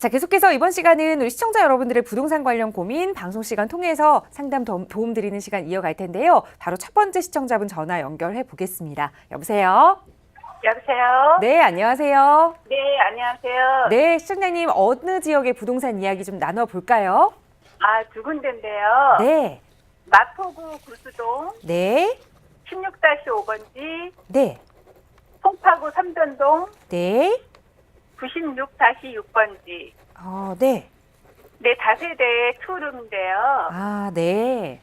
자, 계속해서 이번 시간은 우리 시청자 여러분들의 부동산 관련 고민 방송 시간 통해서 상담 도움 드리는 시간 이어갈 텐데요. 바로 첫 번째 시청자분 전화 연결해 보겠습니다. 여보세요? 여보세요? 네, 안녕하세요. 네, 안녕하세요. 네, 시청자님 어느 지역의 부동산 이야기 좀 나눠볼까요? 두 군데인데요. 네, 마포구 구수동 네, 16-5번지, 네, 송파구 삼전동 네, 96-6번지. 네. 네, 다세대 투룸인데요. 네.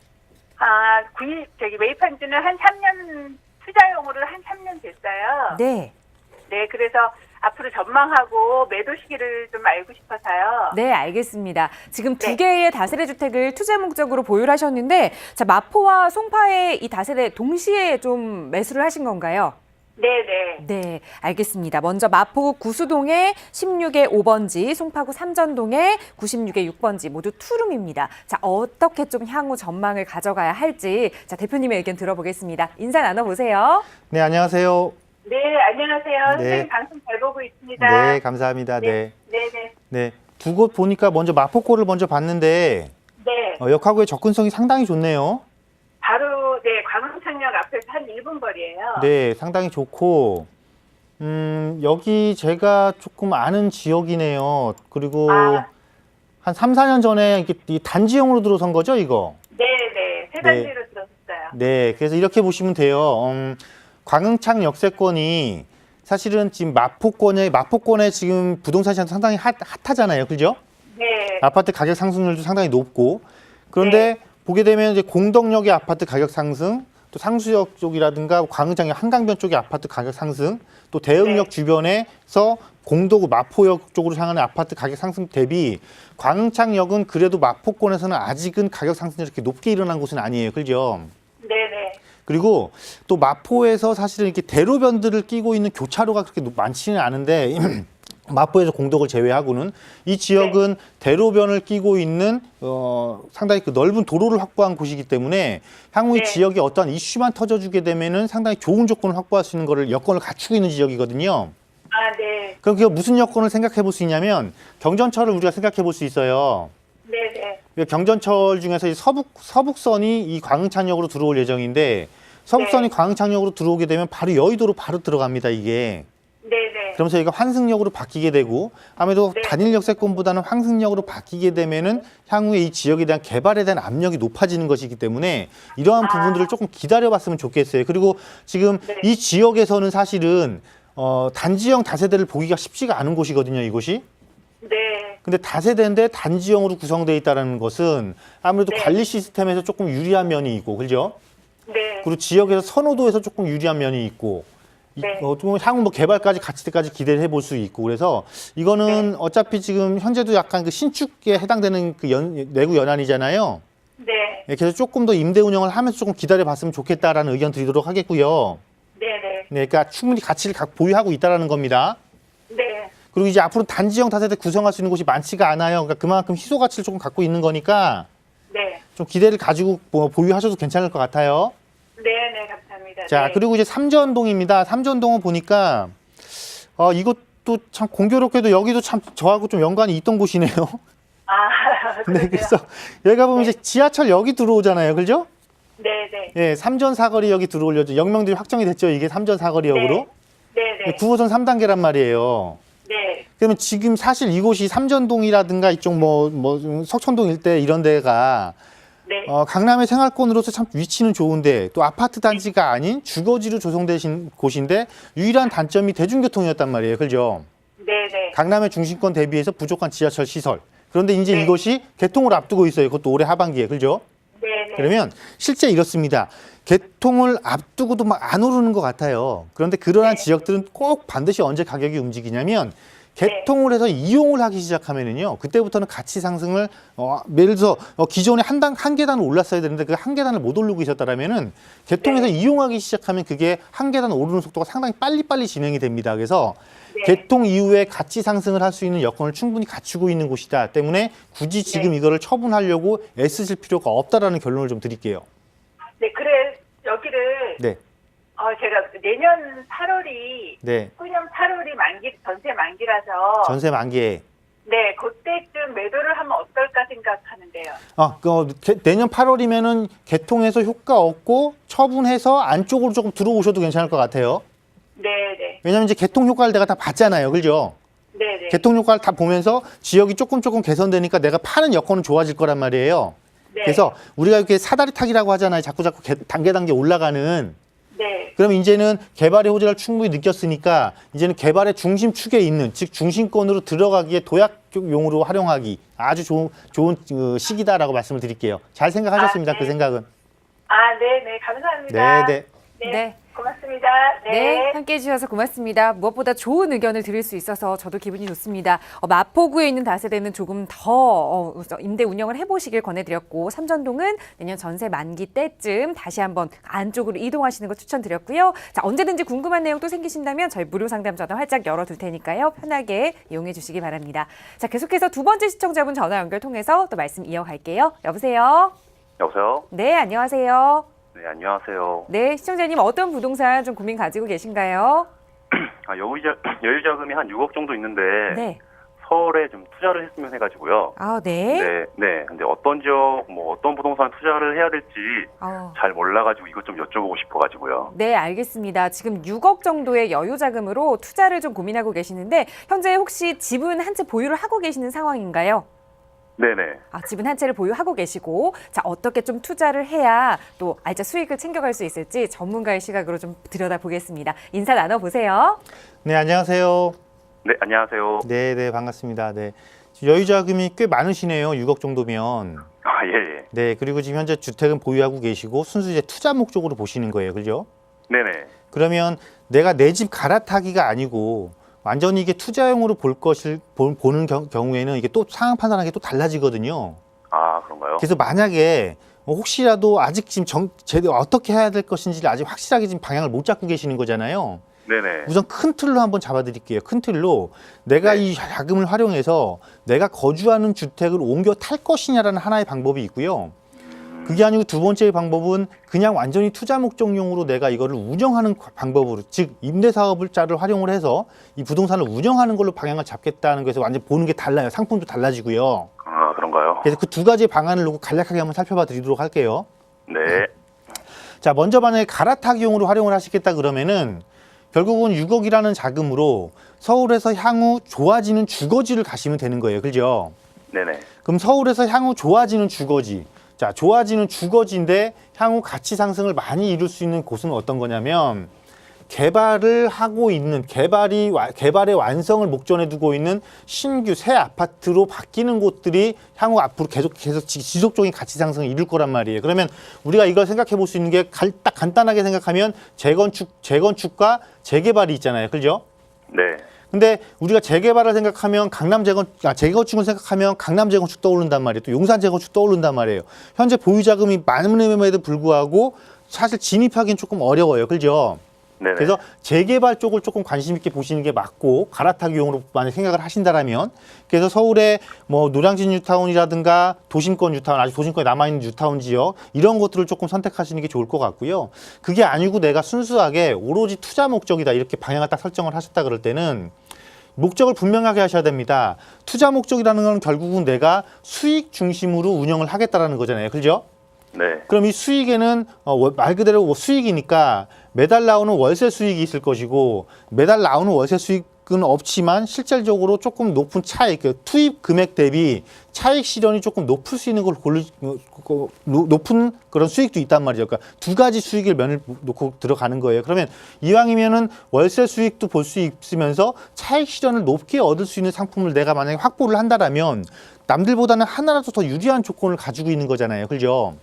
매입한 지는 한 3년, 투자용으로 한 3년 됐어요. 네. 네, 그래서 앞으로 전망하고 매도 시기를 좀 알고 싶어서요. 네, 알겠습니다. 지금 두 네. 개의 다세대 주택을 투자 목적으로 보유를 하셨는데, 자, 마포와 송파의 이 다세대 동시에 좀 매수를 하신 건가요? 네네. 네, 알겠습니다. 먼저 마포구 구수동의 16의 5번지, 송파구 삼전동의 96의 6번지 모두 투룸입니다. 자, 어떻게 좀 향후 전망을 가져가야 할지 자, 대표님의 의견 들어보겠습니다. 인사 나눠보세요. 네, 안녕하세요. 네, 안녕하세요. 네. 선생님 방송 잘 보고 있습니다. 네, 감사합니다. 네. 네네. 네. 두 곳 보니까 먼저 마포코를 먼저 봤는데 네. 역하구의 접근성이 상당히 좋네요. 바로 광흥창역 앞에서 한 1분 거리예요. 네, 상당히 좋고 여기 제가 조금 아는 지역이네요. 그리고 한 3, 4년 전에 이 단지형으로 들어선 거죠, 이거? 네네. 세 단지로 들었어요. 네, 그래서 이렇게 보시면 돼요. 광흥창 역세권이 사실은 지금 마포권에 지금 부동산 시장 상당히 핫하잖아요. 그죠? 네. 아파트 가격 상승률도 상당히 높고. 그런데 보게 되면 이제 공덕역의 아파트 가격 상승, 또 상수역 쪽이라든가 광흥창역 한강변 쪽의 아파트 가격 상승, 또 대흥역 주변에서 공덕구 마포역 쪽으로 향하는 아파트 가격 상승 대비 광흥창역은 그래도 마포권에서는 아직은 가격 상승이 이렇게 높게 일어난 곳은 아니에요. 그죠? 네네. 그리고 또 마포에서 사실은 이렇게 대로변들을 끼고 있는 교차로가 그렇게 많지는 않은데 마포에서 공덕을 제외하고는 이 지역은 대로변을 끼고 있는 상당히 그 넓은 도로를 확보한 곳이기 때문에 향후 이 지역에 어떠한 이슈만 터져주게 되면은 상당히 좋은 조건을 확보할 수 있는 거를 여건을 갖추고 있는 지역이거든요. 네. 그럼 그게 무슨 여건을 생각해 볼 수 있냐면 경전철을 우리가 생각해 볼 수 있어요. 네네. 경전철 중에서 이 서북선이 이 광흥창역으로 들어올 예정인데 서북선이 광흥창역으로 들어오게 되면 바로 여의도로 바로 들어갑니다, 이게. 네네. 그러면서 이거 환승역으로 바뀌게 되고 아무래도 단일 역세권보다는 환승역으로 바뀌게 되면은 향후에 이 지역에 대한 개발에 대한 압력이 높아지는 것이기 때문에 이러한 부분들을 조금 기다려봤으면 좋겠어요. 그리고 지금 이 지역에서는 사실은 단지형 다세대를 보기가 쉽지가 않은 곳이거든요, 이곳이. 네. 근데 다세대인데 단지형으로 구성되어 있다는 것은 아무래도 관리 시스템에서 조금 유리한 면이 있고, 그죠? 네. 그리고 지역에서 선호도에서 조금 유리한 면이 있고, 향후 개발까지 갔을 때까지 기대를 해볼 수 있고, 그래서 이거는 어차피 지금 현재도 약간 그 신축에 해당되는 그 내구 연한이잖아요. 네. 그래서 조금 더 임대 운영을 하면서 조금 기다려봤으면 좋겠다라는 의견 드리도록 하겠고요. 네네. 네, 그러니까 충분히 가치를 보유하고 있다라는 겁니다. 네. 그리고 이제 앞으로 단지형 다세대 구성할 수 있는 곳이 많지가 않아요. 그러니까 그만큼 희소 가치를 조금 갖고 있는 거니까 네. 좀 기대를 가지고 보유하셔도 괜찮을 것 같아요. 네네. 감사합니다. 자, 네. 그리고 이제 삼전동입니다. 삼전동은 보니까 이것도 참 공교롭게도 여기도 참 저하고 좀 연관이 있던 곳이네요. 네, 그래서 여기가 보면 이제 지하철역이 들어오잖아요. 그죠? 네네. 예, 삼전 사거리역이 들어올 예정. 역명들이 확정이 됐죠. 이게 삼전 사거리역으로. 네네. 9호선 3단계란 말이에요. 네. 그러면 지금 사실 이곳이 삼전동이라든가 이쪽 석촌동 일대 이런 데가 네. 강남의 생활권으로서 참 위치는 좋은데 또 아파트 단지가 아닌 주거지로 조성되신 곳인데 유일한 단점이 대중교통이었단 말이에요. 그죠? 네네. 강남의 중심권 대비해서 부족한 지하철 시설. 그런데 이제 이것이 개통을 앞두고 있어요. 그것도 올해 하반기에. 그죠? 네네. 그러면 실제 이렇습니다. 개통을 앞두고도 막 안 오르는 것 같아요. 그런데 그러한 지역들은 꼭 반드시 언제 가격이 움직이냐면 개통을 해서 이용을 하기 시작하면은요, 그때부터는 가치 상승을, 예를 들어서 기존에 한 계단을 올랐어야 되는데 그 한 계단을 못 오르고 있었다라면은 개통해서 이용하기 시작하면 그게 한 계단 오르는 속도가 상당히 빨리빨리 진행이 됩니다. 그래서 개통 이후에 가치 상승을 할 수 있는 여건을 충분히 갖추고 있는 곳이다 때문에 굳이 지금 이거를 처분하려고 애쓰실 필요가 없다라는 결론을 좀 드릴게요. 네, 그래 여기를 네. 제가 내년 8월이 네. 19년 8월이 전세 만기라서 전세 만기에 네, 곧 좀 매도를 하면 어떨까 생각하는데요. 내년 8월이면은 개통해서 효과 없고 처분해서 안쪽으로 조금 들어오셔도 괜찮을 것 같아요. 네네. 왜냐면 이제 개통 효과를 내가 다 봤잖아요. 그죠? 네네. 개통 효과를 다 보면서 지역이 조금 개선되니까 내가 파는 여건은 좋아질 거란 말이에요. 네. 그래서 우리가 이렇게 사다리 타기라고 하잖아요. 자꾸 단계 올라가는. 네. 그럼 이제는 개발의 호재를 충분히 느꼈으니까 이제는 개발의 중심축에 있는, 즉 중심권으로 들어가기에 도약용으로 활용하기 아주 좋은 시기다라고 말씀을 드릴게요. 잘 생각하셨습니다. 네. 그 생각은. 네네. 감사합니다. 네. 네. 고맙습니다. 네, 함께해 주셔서 고맙습니다. 무엇보다 좋은 의견을 드릴 수 있어서 저도 기분이 좋습니다. 마포구에 있는 다세대는 조금 더 임대 운영을 해보시길 권해드렸고, 삼전동은 내년 전세 만기 때쯤 다시 한번 안쪽으로 이동하시는 거 추천드렸고요. 자, 언제든지 궁금한 내용 또 생기신다면 저희 무료 상담 전화 활짝 열어둘 테니까요. 편하게 이용해 주시기 바랍니다. 자, 계속해서 두 번째 시청자분 전화 연결 통해서 또 말씀 이어갈게요. 여보세요? 여보세요? 네, 안녕하세요. 네, 안녕하세요. 네, 시청자님 어떤 부동산 좀 고민 가지고 계신가요? 여유자금이 한 6억 정도 있는데 네. 서울에 좀 투자를 했으면 해가지고요. 네. 네. 근데 어떤 지역, 어떤 부동산 투자를 해야 될지 잘 몰라가지고 이것 좀 여쭤보고 싶어가지고요. 네, 알겠습니다. 지금 6억 정도의 여유자금으로 투자를 좀 고민하고 계시는데 현재 혹시 집은 한 채 보유를 하고 계시는 상황인가요? 네네. 집은 한 채를 보유하고 계시고, 자, 어떻게 좀 투자를 해야 또 알짜 수익을 챙겨갈 수 있을지 전문가의 시각으로 좀 들여다보겠습니다. 인사 나눠보세요. 네, 안녕하세요. 네, 안녕하세요. 네, 반갑습니다. 네. 여유자금이 꽤 많으시네요. 6억 정도면. 예. 네, 그리고 지금 현재 주택은 보유하고 계시고 순수 이제 투자 목적으로 보시는 거예요. 그죠? 네네. 그러면 내가 내 집 갈아타기가 아니고 완전히 이게 투자용으로 보는 경우에는 이게 또 상황 판단하는 게 또 달라지거든요. 그런가요? 그래서 만약에 혹시라도 아직 지금 제대로 어떻게 해야 될 것인지를 아직 확실하게 지금 방향을 못 잡고 계시는 거잖아요. 네네. 우선 큰 틀로 한번 잡아드릴게요. 큰 틀로 내가 이 자금을 활용해서 내가 거주하는 주택을 옮겨 탈 것이냐라는 하나의 방법이 있고요. 그게 아니고 두 번째 방법은 그냥 완전히 투자 목적용으로 내가 이거를 운영하는 방법으로, 즉 임대사업자를 활용을 해서 이 부동산을 운영하는 걸로 방향을 잡겠다는 것에서 완전 보는 게 달라요. 상품도 달라지고요. 그런가요? 그래서 그 두 가지 방안을 놓고 간략하게 한번 살펴봐 드리도록 할게요. 네. 자, 먼저 만약에 갈아타기용으로 활용을 하시겠다 그러면은 결국은 6억이라는 자금으로 서울에서 향후 좋아지는 주거지를 가시면 되는 거예요. 그죠? 네네. 그럼 서울에서 향후 좋아지는 주거지. 자, 좋아지는 주거지인데 향후 가치 상승을 많이 이룰 수 있는 곳은 어떤 거냐면 개발을 하고 있는 개발의 완성을 목전에 두고 있는 신규 새 아파트로 바뀌는 곳들이 향후 앞으로 계속 지속적인 가치 상승을 이룰 거란 말이에요. 그러면 우리가 이걸 생각해 볼 수 있는 게 딱 간단하게 생각하면 재건축과 재개발이 있잖아요. 그죠? 네. 근데 우리가 재개발을 생각하면 재건축을 생각하면 강남 재건축 떠오른단 말이에요. 또 용산 재건축 떠오른단 말이에요. 현재 보유 자금이 많음에도 불구하고 사실 진입하기는 조금 어려워요. 그죠? 네네. 그래서 재개발 쪽을 조금 관심 있게 보시는 게 맞고 갈아타기용으로 만약 생각을 하신다라면 그래서 서울의 노량진 뉴타운이라든가 도심권 뉴타운, 아직 도심권에 남아있는 뉴타운 지역 이런 것들을 조금 선택하시는 게 좋을 것 같고요. 그게 아니고 내가 순수하게 오로지 투자 목적이다 이렇게 방향을 딱 설정을 하셨다 그럴 때는 목적을 분명하게 하셔야 됩니다. 투자 목적이라는 건 결국은 내가 수익 중심으로 운영을 하겠다라는 거잖아요. 그죠? 네. 그럼 이 수익에는 말 그대로 수익이니까 매달 나오는 월세 수익이 있을 것이고 매달 나오는 월세 수익은 없지만 실질적으로 조금 높은 차익, 투입 금액 대비 차익 실현이 조금 높을 수 있는 걸 높은 그런 수익도 있단 말이죠. 그러니까 두 가지 수익을 면을 놓고 들어가는 거예요. 그러면 이왕이면은 월세 수익도 볼 수 있으면서 차익 실현을 높게 얻을 수 있는 상품을 내가 만약에 확보를 한다라면 남들보다는 하나라도 더 유리한 조건을 가지고 있는 거잖아요. 그죠?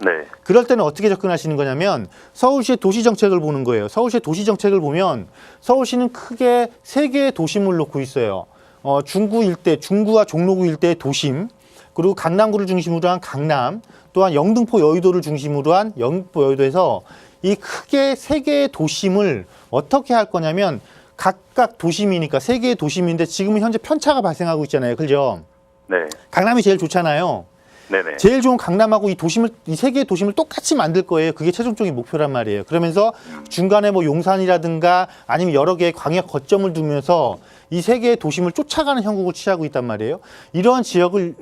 네. 그럴 때는 어떻게 접근하시는 거냐면 서울시의 도시정책을 보는 거예요. 서울시의 도시정책을 보면 서울시는 크게 세 개의 도심을 놓고 있어요. 중구 일대, 중구와 종로구 일대의 도심, 그리고 강남구를 중심으로 한 강남, 또한 영등포 여의도를 중심으로 한 영등포 여의도에서 이 크게 세 개의 도심을 어떻게 할 거냐면 각각 도심이니까 세 개의 도심인데 지금은 현재 편차가 발생하고 있잖아요. 그죠? 네. 강남이 제일 좋잖아요. 네네. 제일 좋은 강남하고 이 세 개의 도심을 똑같이 만들 거예요. 그게 최종적인 목표란 말이에요. 그러면서 중간에 뭐 용산이라든가 아니면 여러 개의 광역 거점을 두면서 이 세 개의 도심을 쫓아가는 형국을 취하고 있단 말이에요. 이러한 지역을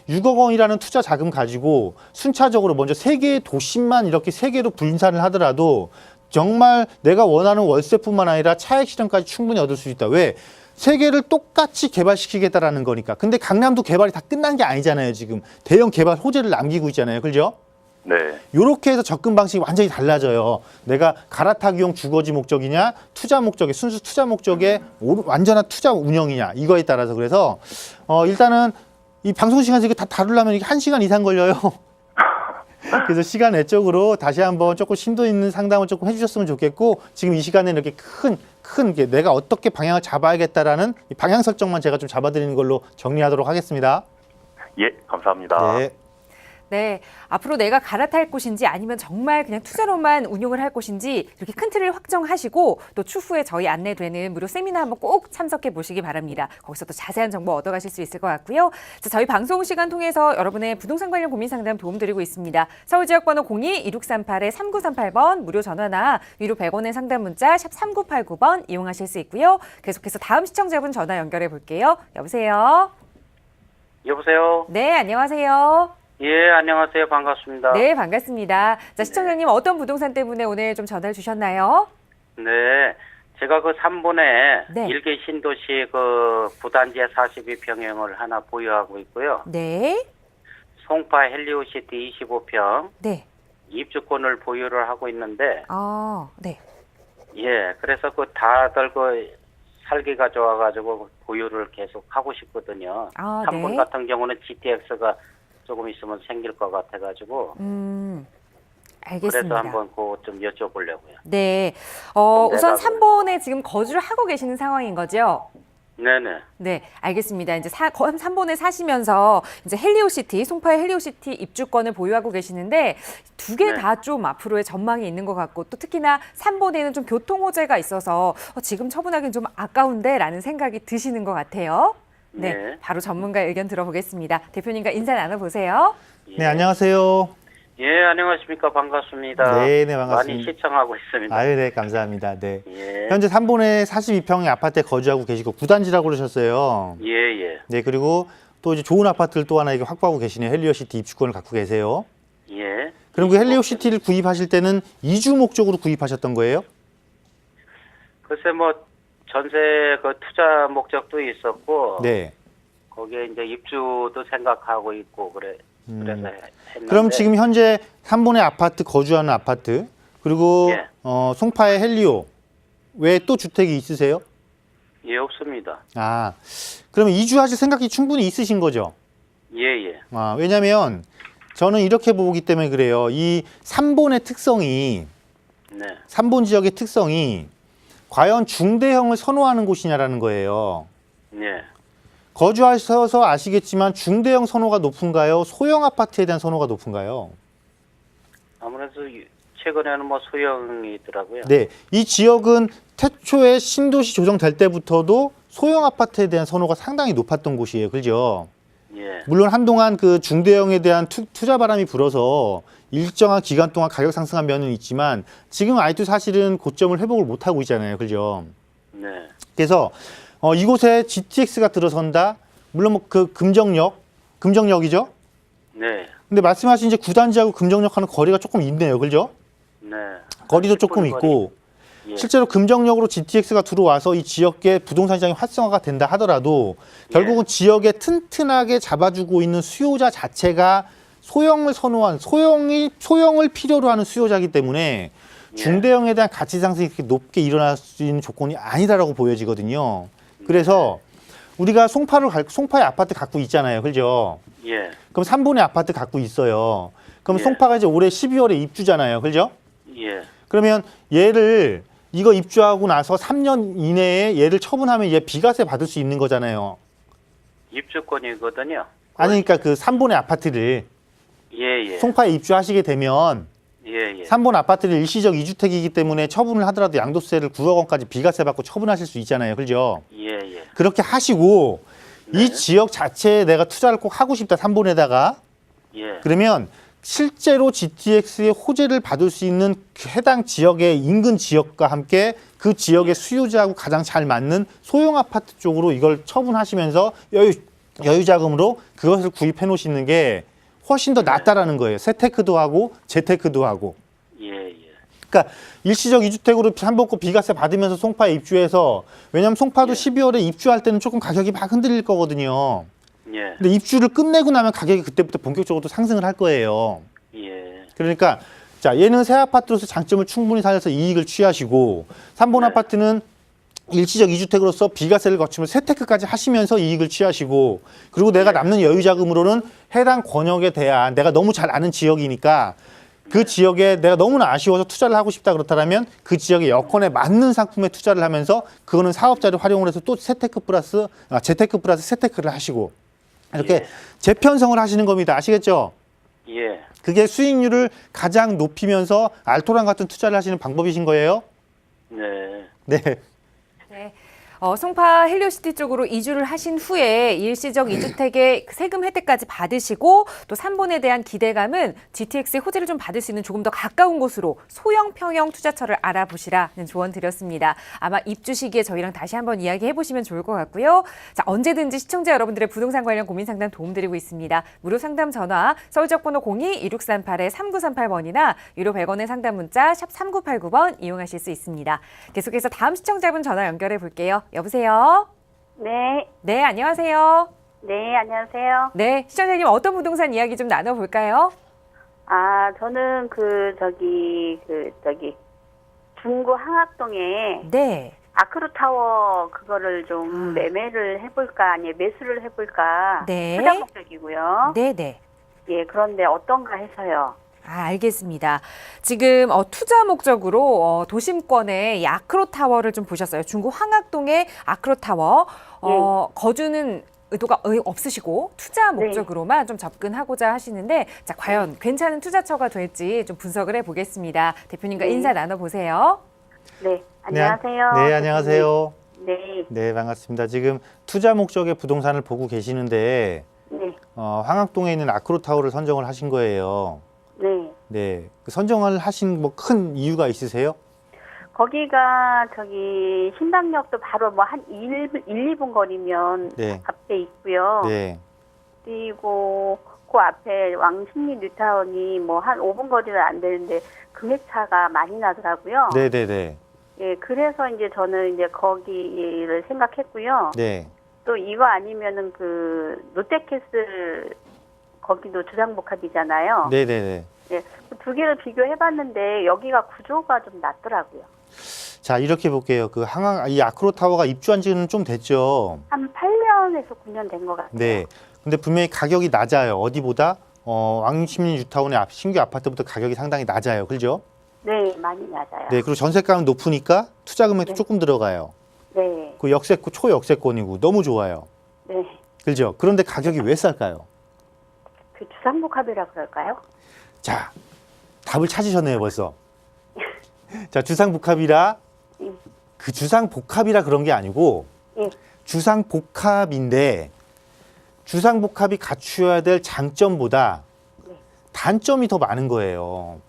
6억 원이라는 투자 자금 가지고 순차적으로 먼저 세 개의 도심만 이렇게 세 개로 분산을 하더라도 정말 내가 원하는 월세뿐만 아니라 차익 실현까지 충분히 얻을 수 있다. 왜? 세 개를 똑같이 개발시키겠다라는 거니까. 근데 강남도 개발이 다 끝난 게 아니잖아요. 지금 대형 개발 호재를 남기고 있잖아요. 그죠? 네. 이렇게 해서 접근 방식이 완전히 달라져요. 내가 갈아타기용 주거지 목적이냐, 투자 목적의 순수 투자 목적의 완전한 투자 운영이냐 이거에 따라서 그래서 일단은 이 방송 시간 이거 다 다루려면 이게 1시간 이상 걸려요. 그래서 시간 내적으로 다시 한번 조금 심도 있는 상담을 조금 해주셨으면 좋겠고 지금 이 시간에 이렇게 큰 게 내가 어떻게 방향을 잡아야겠다라는 이 방향 설정만 제가 좀 잡아드리는 걸로 정리하도록 하겠습니다. 예, 감사합니다. 네. 네, 앞으로 내가 갈아탈 곳인지 아니면 정말 그냥 투자로만 운용을 할 곳인지 이렇게 큰 틀을 확정하시고 또 추후에 저희 안내되는 무료 세미나 한번 꼭 참석해 보시기 바랍니다. 거기서 또 자세한 정보 얻어가실 수 있을 것 같고요. 자, 저희 방송 시간 통해서 여러분의 부동산 관련 고민 상담 도움드리고 있습니다. 서울 지역번호 02-2638-3938번 무료 전화나 유료 100원의 상담 문자 샵 3989번 이용하실 수 있고요. 계속해서 다음 시청자분 전화 연결해 볼게요. 여보세요? 여보세요? 네, 안녕하세요. 예, 안녕하세요. 반갑습니다. 네, 반갑습니다. 자, 시청자님 어떤 부동산 때문에 오늘 좀 전화를 주셨나요? 네. 제가 그 3번에 네. 일개 신도시 그 부단지에 42평형을 하나 보유하고 있고요. 네. 송파 헬리오시티 25평 네. 입주권을 보유를 하고 있는데, 네. 예, 그래서 그 다들 그 살기가 좋아가지고 보유를 계속 하고 싶거든요. 3번 네. 같은 경우는 GTX가 조금 있으면 생길 것 같아가지고. 알겠습니다. 그래서 한번 그거 좀 여쭤보려고요. 네. 우선 3번에 지금 거주를 하고 계시는 상황인 거죠? 네네. 네, 알겠습니다. 이제 3번에 사시면서 이제 헬리오시티, 송파의 헬리오시티 입주권을 보유하고 계시는데 두 개 네. 다 좀 앞으로의 전망이 있는 것 같고 또 특히나 3번에는 좀 교통 호재가 있어서 지금 처분하기는 좀 아까운데라는 생각이 드시는 것 같아요. 네, 네. 바로 전문가의 의견 들어보겠습니다. 대표님과 인사 나눠보세요. 네, 안녕하세요. 예, 안녕하십니까. 반갑습니다. 네, 반갑습니다. 많이 시청하고 있습니다. 아유, 네, 감사합니다. 네. 예. 현재 3번에 42평의 아파트에 거주하고 계시고 구단지라고 그러셨어요. 예, 예. 네, 그리고 또 이제 좋은 아파트를 또 하나 이렇게 확보하고 계시네요. 헬리오시티 입주권을 갖고 계세요. 예. 그럼 그 헬리오시티를 구입하실 때는 이주 목적으로 구입하셨던 거예요? 글쎄 뭐 전세 그 투자 목적도 있었고 네. 거기에 이제 입주도 생각하고 있고 그래서 했는데 그럼 지금 현재 3번의 아파트 거주하는 아파트 그리고 예. 송파의 헬리오 외에 또 주택이 있으세요? 예, 없습니다. 아, 그러면 이주하실 생각이 충분히 있으신 거죠? 예, 예. 아, 왜냐면 저는 이렇게 보기 때문에 그래요. 이 3번의 특성이 네. 3번 지역의 특성이 과연 중대형을 선호하는 곳이냐라는 거예요. 예. 거주하셔서 아시겠지만 중대형 선호가 높은가요? 소형 아파트에 대한 선호가 높은가요? 아무래도 최근에는 뭐 소형이 있더라고요. 네, 이 지역은 태초에 신도시 조정될 때부터도 소형 아파트에 대한 선호가 상당히 높았던 곳이에요. 그죠? 예. 물론 한동안 그 중대형에 대한 투자 바람이 불어서 일정한 기간 동안 가격 상승한 면은 있지만 지금 아직도 사실은 고점을 회복을 못하고 있잖아요. 그죠? 네. 그래서 이곳에 GTX가 들어선다. 물론 뭐 그 금정역이죠. 네. 근데 말씀하신 이제 구단지하고 금정역하는 거리가 조금 있네요. 그죠? 네. 거리도 조금 있고 예. 실제로 금정역으로 GTX가 들어와서 이 지역의 부동산 시장이 활성화가 된다 하더라도 결국은 지역에 튼튼하게 잡아주고 있는 수요자 자체가 소형을 선호한 소형을 필요로 하는 수요자이기 때문에 중대형에 대한 가치 상승이 그렇게 높게 일어날 수 있는 조건이 아니다라고 보여지거든요. 그래서 우리가 송파의 아파트 갖고 있잖아요. 그죠? 예. 그럼 3번의 아파트 갖고 있어요. 그럼 예. 송파가 이제 올해 12월에 입주잖아요. 그죠? 예. 그러면 얘를 이거 입주하고 나서 3년 이내에 얘를 처분하면 얘 비과세 받을 수 있는 거잖아요. 입주권이거든요. 아니 그러니까 그 3번의 아파트를 예, 예. 송파에 입주하시게 되면 예, 예. 3번 아파트를 일시적 2주택이기 때문에 처분을 하더라도 양도세를 9억 원까지 비과세 받고 처분하실 수 있잖아요. 그죠? 예, 예. 그렇게 하시고 이 지역 자체에 내가 투자를 꼭 하고 싶다, 3번에다가. 예. 그러면 실제로 GTX의 호재를 받을 수 있는 그 해당 지역의 인근 지역과 함께 그 지역의 수요자하고 가장 잘 맞는 소형 아파트 쪽으로 이걸 처분하시면서 여유 자금으로 그것을 구입해 놓으시는 게 훨씬 더 낫다라는 거예요. 세테크도 하고 재테크도 하고. 예, 예. 그러니까 일시적 2주택으로 한번꼭 비과세 받으면서 송파에 입주해서, 왜냐하면 송파도 12월에 입주할 때는 조금 가격이 막 흔들릴 거거든요. 예. 근데 입주를 끝내고 나면 가격이 그때부터 본격적으로 또 상승을 할 거예요. 예. 그러니까 자, 얘는 새 아파트로서 장점을 충분히 살려서 이익을 취하시고, 3번 네. 아파트는 일시적 2주택으로서 비과세를 거치면 세테크까지 하시면서 이익을 취하시고, 그리고 내가 남는 여유 자금으로는 해당 권역에 대한, 내가 너무 잘 아는 지역이니까 그 지역에 내가 너무나 아쉬워서 투자를 하고 싶다 그렇다면 그 지역의 여건에 맞는 상품에 투자를 하면서 그거는 사업자를 활용을 해서 또 재테크 플러스 세테크를 하시고, 이렇게 예. 재편성을 하시는 겁니다. 아시겠죠? 예. 그게 수익률을 가장 높이면서 알토란 같은 투자를 하시는 방법이신 거예요. 네. 네. 네. 송파 헬리오시티 쪽으로 이주를 하신 후에 일시적 2주택의 세금 혜택까지 받으시고, 또 3번에 대한 기대감은 GTX의 호재를 좀 받을 수 있는 조금 더 가까운 곳으로 소형 평형 투자처를 알아보시라는 조언 드렸습니다. 아마 입주 시기에 저희랑 다시 한번 이야기해 보시면 좋을 것 같고요. 자, 언제든지 시청자 여러분들의 부동산 관련 고민 상담 도움드리고 있습니다. 무료 상담 전화 서울 지역번호 02-2638-3938번이나 유료 100원의 상담 문자 샵 3989번 이용하실 수 있습니다. 계속해서 다음 시청자분 전화 연결해 볼게요. 여보세요? 네. 네, 안녕하세요. 네, 안녕하세요. 네, 시청자님 어떤 부동산 이야기 좀 나눠볼까요? 아, 저는 중구 항학동에 네. 아크로타워 그거를 좀 매매를 해볼까, 아니 매수를 해볼까. 네. 투자 목적이고요. 네네. 예, 그런데 어떤가 해서요. 알겠습니다. 지금 투자 목적으로 도심권의 이 아크로타워를 좀 보셨어요. 중구 황학동의 아크로타워. 거주는 의도가 없으시고 투자 목적으로만 좀 접근하고자 하시는데, 자, 과연 괜찮은 투자처가 될지 좀 분석을 해보겠습니다. 대표님과 인사 나눠보세요. 네, 안녕하세요. 네, 안녕하세요. 네, 네, 반갑습니다. 지금 투자 목적의 부동산을 보고 계시는데, 네, 황학동에 있는 아크로타워를 선정을 하신 거예요. 네. 네, 그 선정을 하신 뭐 큰 이유가 있으세요? 거기가 신당역도 바로 뭐 한 1, 2분 거리면 네. 앞에 있고요. 네, 그리고 그 앞에 왕십리 뉴타운이 뭐 한 5분 거리는 안 되는데 금액차가 많이 나더라고요. 네, 네, 네. 예, 그래서 이제 저는 이제 거기를 생각했고요. 네, 또 이거 아니면은 롯데캐슬 거기도 주상복합이잖아요. 네, 네, 네. 예, 그 두 개를 비교해봤는데 여기가 구조가 좀 낫더라고요. 자, 이렇게 볼게요. 이 아크로타워가 입주한 지는 좀 됐죠. 한 8년에서 9년 된 것 같아요. 네. 근데 분명히 가격이 낮아요. 어디보다? 왕십리 뉴타운의 신규 아파트부터 가격이 상당히 낮아요. 그죠? 네, 많이 낮아요. 네. 그리고 전세가는 높으니까 투자 금액도 조금 들어가요. 네, 그 초역세권이고 너무 좋아요. 네. 그죠? 그런데 가격이 왜 쌀까요? 그 주상복합이라 그럴까요? 자, 답을 찾으셨네요, 벌써. 자, 주상복합이라, 그 주상복합이라 그런 게 아니고, 예. 주상복합인데, 주상복합이 갖추어야 될 장점보다 단점이 더 많은 거예요.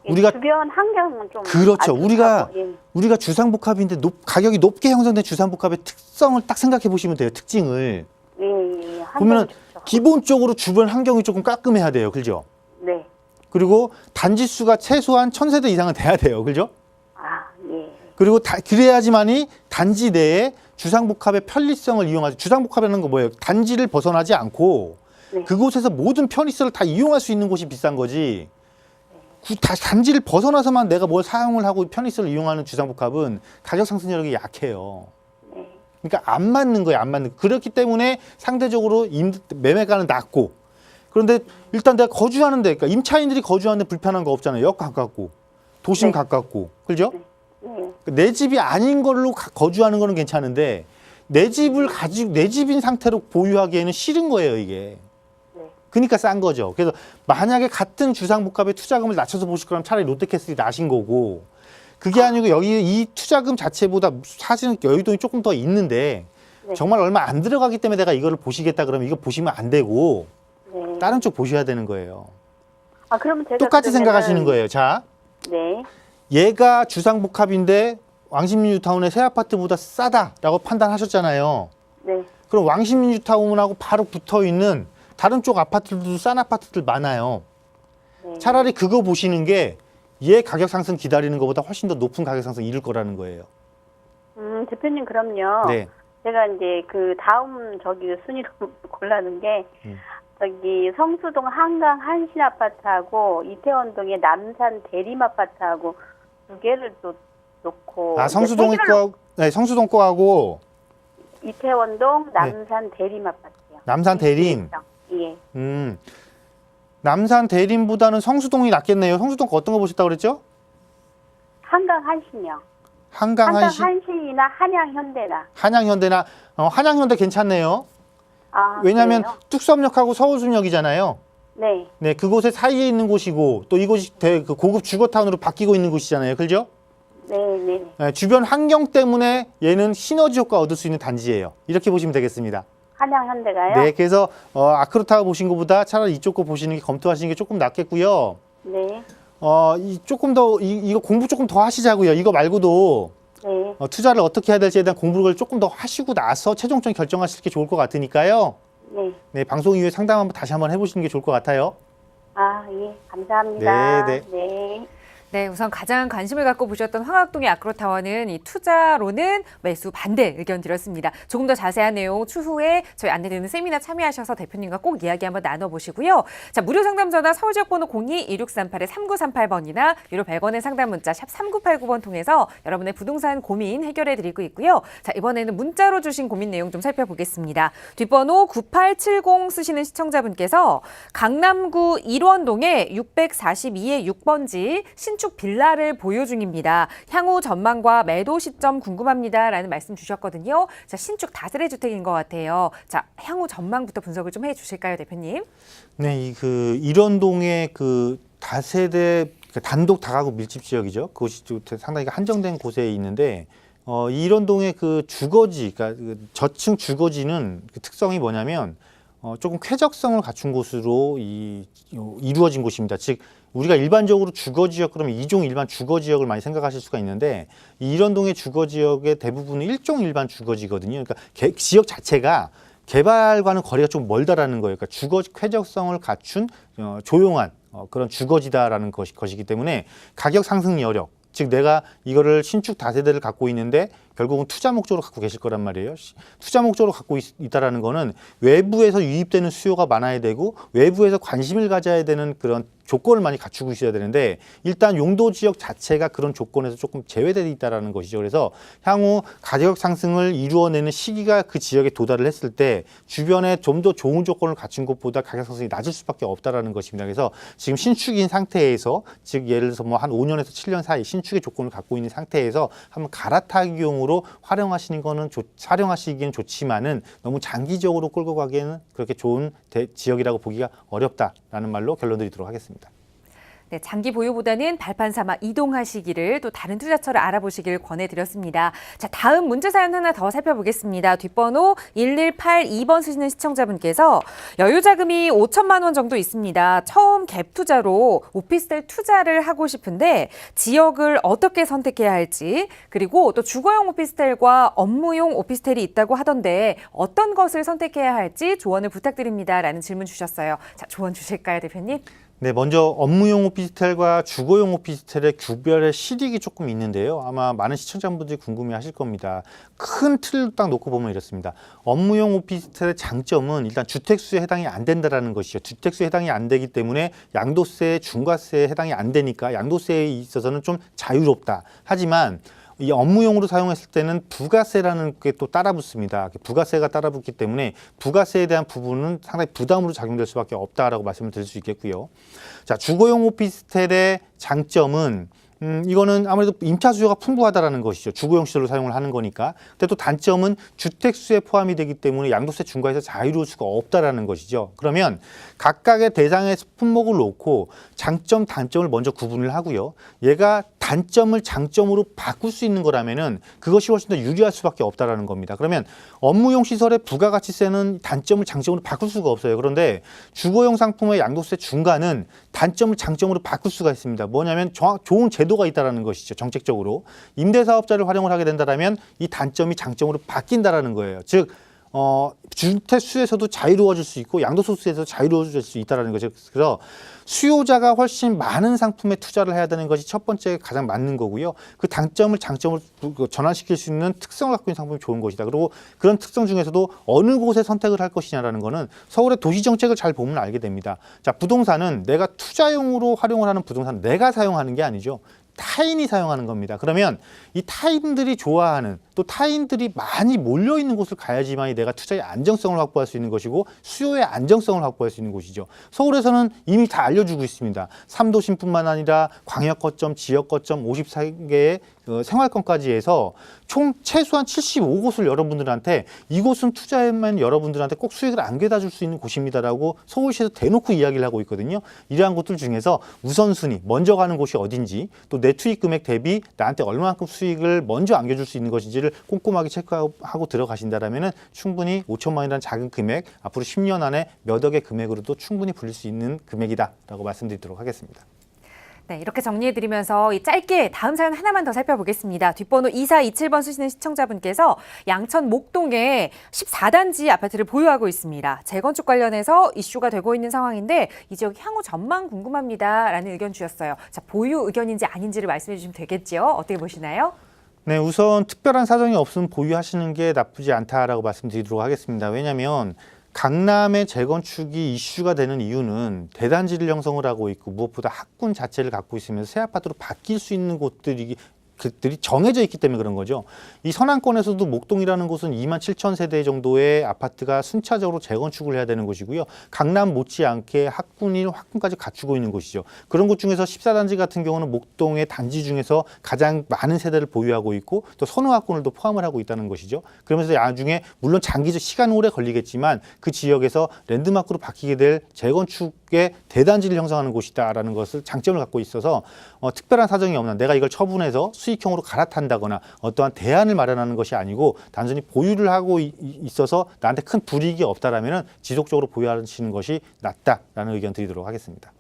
예, 우리가 주변 환경은 좀 그렇죠. 안 우리가 좋다고, 예. 우리가 주상복합인데 가격이 높게 형성된 주상복합의 특성을 딱 생각해 보시면 돼요. 특징을. 예, 예. 보면은 좋죠. 기본적으로 주변 환경이 조금 깔끔해야 돼요. 그죠? 네. 그리고 단지 수가 최소한 1000세대 이상은 돼야 돼요. 그죠? 아, 예. 그리고 그래야지만이 단지 내에 주상복합의 편리성을 이용하죠. 주상복합이라는 거 뭐예요? 단지를 벗어나지 않고 네. 그곳에서 모든 편의성을 다 이용할 수 있는 곳이 비싼 거지. 단지를 벗어나서만 내가 뭘 사용을 하고 편의성을 이용하는 주상복합은 가격 상승력이 약해요. 네. 그러니까 안 맞는 거예요. 안 맞는. 그렇기 때문에 상대적으로 매매가는 낮고. 그런데 일단 내가 거주하는데, 그러니까 임차인들이 거주하는데 불편한 거 없잖아요. 역 가깝고, 도심 네. 가깝고, 그죠? 네. 내 집이 아닌 걸로 거주하는 거는 괜찮은데 내 집을 가지고 내 집인 상태로 보유하기에는 싫은 거예요, 이게. 네. 그러니까 싼 거죠. 그래서 만약에 같은 주상복합의 투자금을 낮춰서 보실 거라면 차라리 롯데캐슬이 나신 거고, 그게 아니고 여기 이 투자금 자체보다 사실은 여유돈이 조금 더 있는데 네. 정말 얼마 안 들어가기 때문에 내가 이거를 보시겠다 그러면 이거 보시면 안 되고 네. 다른 쪽 보셔야 되는 거예요. 아, 그러면 제가 똑같이 그러면은- 생각하시는 거예요. 자, 네. 얘가 주상복합인데 왕십리뉴타운의 새 아파트보다 싸다라고 판단하셨잖아요. 네. 그럼 왕십리뉴타운하고 바로 붙어 있는 다른 쪽 아파트들도 싼 아파트들 많아요. 네. 차라리 그거 보시는 게 얘 가격 상승 기다리는 것보다 훨씬 더 높은 가격 상승 이룰 거라는 거예요. 대표님, 그럼요. 네. 제가 이제 그 다음 저기 순위로 골라는 게 저기 성수동 한강 한신 아파트하고 이태원동의 남산 대림 아파트하고 두 개를 또 놓고 아, 성수동 이제 세 개를 거하고, 네, 성수동 거하고 이태원동 남산 대림 아파트요. 남산 대림. 예. 남산 대림보다는 성수동이 낫겠네요. 성수동 거 어떤 거 보셨다고 그랬죠? 한강 한신이요. 한강 한강 한신, 한신이나 한양 현대나. 한양 현대나 한양 현대 괜찮네요. 아, 왜냐하면 그래요? 뚝섬역하고 서울숲역이잖아요. 네. 네, 그곳에 사이에 있는 곳이고 또 이곳이 그 고급 주거타운으로 바뀌고 있는 곳이잖아요. 그죠? 네, 네. 네, 주변 환경 때문에 얘는 시너지 효과 얻을 수 있는 단지예요. 이렇게 보시면 되겠습니다. 한양 현대가요? 네, 그래서 아크로타워 보신 것보다 차라리 이쪽 거 보시는 게 검토하시는 게 조금 낫겠고요. 네. 조금 더 이거 공부 조금 더 하시자고요. 이거 말고도 네. 투자를 어떻게 해야 될지에 대한 공부를 조금 더 하시고 나서 최종적인 결정하실 게 좋을 것 같으니까요. 네. 네, 방송 이후에 상담 한번 다시 한번 해보시는 게 좋을 것 같아요. 아, 예. 감사합니다. 네, 네. 네, 우선 가장 관심을 갖고 보셨던 황학동의 아크로타워는 이 투자로는 매수 반대 의견 드렸습니다. 조금 더 자세한 내용 추후에 저희 안내되는 세미나 참여하셔서 대표님과 꼭 이야기 한번 나눠보시고요. 자, 무료 상담 전화 서울지역 번호 02-2638-3938번이나 유료 100원의 상담 문자 샵 3989번 통해서 여러분의 부동산 고민 해결해드리고 있고요. 자, 이번에는 문자로 주신 고민 내용 좀 살펴보겠습니다. 뒷번호 9870 쓰시는 시청자분께서 강남구 일원동에 642의 6번지 신축 빌라를 보유 중입니다. 향후 전망과 매도 시점 궁금합니다. 라는 말씀 주셨거든요. 자, 신축 다세대 주택인 것 같아요. 자, 향후 전망부터 분석을 좀 해주실까요, 대표님? 네, 일원동의 그 다세대 단독 다가구 밀집 지역이죠. 그것이 상당히 한정된 곳에 있는데 이 일원동의 그 주거지, 그러니까 그 저층 주거지는 그 특성이 뭐냐면 조금 쾌적성을 갖춘 곳으로 이루어진 곳입니다. 즉 우리가 일반적으로 주거지역 그러면 2종 일반 주거지역을 많이 생각하실 수가 있는데 이 일원동의 주거지역의 대부분은 1종 일반 주거지거든요. 그러니까 지역 자체가 개발과는 거리가 좀 멀다라는 거예요. 그러니까 주거 쾌적성을 갖춘 조용한 그런 주거지다라는 것이기 때문에 가격 상승 여력, 즉 내가 이거를 신축 다세대를 갖고 있는데 결국은 투자 목적으로 갖고 계실 거란 말이에요. 투자 목적으로 갖고 있다라는 거는 외부에서 유입되는 수요가 많아야 되고 외부에서 관심을 가져야 되는 그런 조건을 많이 갖추고 있어야 되는데 일단 용도 지역 자체가 그런 조건에서 조금 제외되어 있다라는 것이죠. 그래서 향후 가격 상승을 이루어내는 시기가 그 지역에 도달을 했을 때 주변에 좀 더 좋은 조건을 갖춘 것보다 가격 상승이 낮을 수밖에 없다라는 것입니다. 그래서 지금 신축인 상태에서 즉 예를 들어서 뭐 한 5년에서 7년 사이 신축의 조건을 갖고 있는 상태에서 한번 갈아타기용으로 활용하시는 거는 활용하시기엔 좋지만은 너무 장기적으로 끌고 가기에는 그렇게 좋은 지역이라고 보기가 어렵다라는 말로 결론드리도록 하겠습니다. 네, 장기 보유보다는 발판 삼아 이동하시기를 또 다른 투자처를 알아보시길 권해드렸습니다. 자, 다음 문제 사연 하나 더 살펴보겠습니다. 뒷번호 1182번 쓰시는 시청자분께서 여유자금이 5천만 원 정도 있습니다. 처음 갭 투자로 오피스텔 투자를 하고 싶은데 지역을 어떻게 선택해야 할지 그리고 또 주거용 오피스텔과 업무용 오피스텔이 있다고 하던데 어떤 것을 선택해야 할지 조언을 부탁드립니다. 라는 질문 주셨어요. 자, 조언 주실까요, 대표님? 네, 먼저 업무용 오피스텔과 주거용 오피스텔의 구별의 실익이 조금 있는데요. 아마 많은 시청자분들이 궁금해하실 겁니다. 큰 틀을 딱 놓고 보면 이렇습니다. 업무용 오피스텔의 장점은 일단 주택수에 해당이 안 된다는 것이죠. 주택수에 해당이 안 되기 때문에 양도세, 중과세에 해당이 안 되니까 양도세에 있어서는 좀 자유롭다. 하지만 이 업무용으로 사용했을 때는 부가세라는 게 또 따라붙습니다. 부가세가 따라붙기 때문에 부가세에 대한 부분은 상당히 부담으로 작용될 수밖에 없다라고 말씀을 드릴 수 있겠고요. 자, 주거용 오피스텔의 장점은 이거는 아무래도 임차 수요가 풍부하다라는 것이죠. 주거용 시설로 사용을 하는 거니까. 근데 또 단점은 주택수에 포함이 되기 때문에 양도세 중과에서 자유로울 수가 없다라는 것이죠. 그러면 각각의 대상의 품목을 놓고 장점, 단점을 먼저 구분을 하고요. 얘가 단점을 장점으로 바꿀 수 있는 거라면은 그것이 훨씬 더 유리할 수밖에 없다라는 겁니다. 그러면 업무용 시설의 부가가치세는 단점을 장점으로 바꿀 수가 없어요. 그런데 주거용 상품의 양도세 중과는 단점을 장점으로 바꿀 수가 있습니다. 뭐냐면 좋은 제도가 있다라는 것이죠. 정책적으로 임대사업자를 활용을 하게 된다라면 이 단점이 장점으로 바뀐다라는 거예요. 즉 주택수에서도 자유로워질 수 있고 양도소득세에서도 자유로워질 수 있다는 거죠. 그래서 수요자가 훨씬 많은 상품에 투자를 해야 되는 것이 첫 번째 가장 맞는 거고요. 그 단점을 장점을 전환시킬 수 있는 특성을 갖고 있는 상품이 좋은 것이다. 그리고 그런 특성 중에서도 어느 곳에 선택을 할 것이냐라는 거는 서울의 도시정책을 잘 보면 알게 됩니다. 자, 부동산은 내가 투자용으로 활용을 하는 부동산은 내가 사용하는 게 아니죠. 타인이 사용하는 겁니다. 그러면 이 타인들이 좋아하는 또 타인들이 많이 몰려있는 곳을 가야지만 내가 투자의 안정성을 확보할 수 있는 것이고 수요의 안정성을 확보할 수 있는 곳이죠. 서울에서는 이미 다 알려주고 있습니다. 3도심뿐만 아니라 광역거점, 지역거점 54개의 생활권까지 해서 총 최소한 75곳을 여러분들한테 이곳은 투자하면 여러분들한테 꼭 수익을 안겨다 줄 수 있는 곳입니다라고 서울시에서 대놓고 이야기를 하고 있거든요. 이러한 곳들 중에서 우선순위, 먼저 가는 곳이 어딘지 또 내 투입 금액 대비 나한테 얼마만큼 수익을 먼저 안겨줄 수 있는 것인지를 꼼꼼하게 체크하고 들어가신다라면 충분히 5천만 원이라는 작은 금액 앞으로 10년 안에 몇 억의 금액으로도 충분히 불릴 수 있는 금액이다라고 말씀드리도록 하겠습니다. 네, 이렇게 정리해드리면서 짧게 다음 사연 하나만 더 살펴보겠습니다. 뒷번호 2427번 쓰시는 시청자분께서 양천 목동에 14단지 아파트를 보유하고 있습니다. 재건축 관련해서 이슈가 되고 있는 상황인데 이 지역 향후 전망 궁금합니다. 라는 의견 주셨어요. 자, 보유 의견인지 아닌지를 말씀해 주시면 되겠죠? 어떻게 보시나요? 네, 우선 특별한 사정이 없으면 보유하시는 게 나쁘지 않다라고 말씀드리도록 하겠습니다. 왜냐하면 강남의 재건축이 이슈가 되는 이유는 대단지를 형성을 하고 있고 무엇보다 학군 자체를 갖고 있으면서 새 아파트로 바뀔 수 있는 곳들이 그들이 정해져 있기 때문에 그런 거죠. 이 서남권에서도 목동이라는 곳은 27,000세대 정도의 아파트가 순차적으로 재건축을 해야 되는 곳이고요. 강남 못지않게 학군까지 갖추고 있는 곳이죠. 그런 곳 중에서 14단지 같은 경우는 목동의 단지 중에서 가장 많은 세대를 보유하고 있고 또 선호학군을 또 포함을 하고 있다는 것이죠. 그러면서 나중에 물론 장기적 시간 오래 걸리겠지만 그 지역에서 랜드마크로 바뀌게 될 재건축의 대단지를 형성하는 곳이다라는 것을 장점을 갖고 있어서 특별한 사정이 없나 내가 이걸 처분해서 수익형으로 갈아탄다거나 어떠한 대안을 마련하는 것이 아니고 단순히 보유를 하고 있어서 나한테 큰 불이익이 없다라면 지속적으로 보유하시는 것이 낫다라는 의견 드리도록 하겠습니다.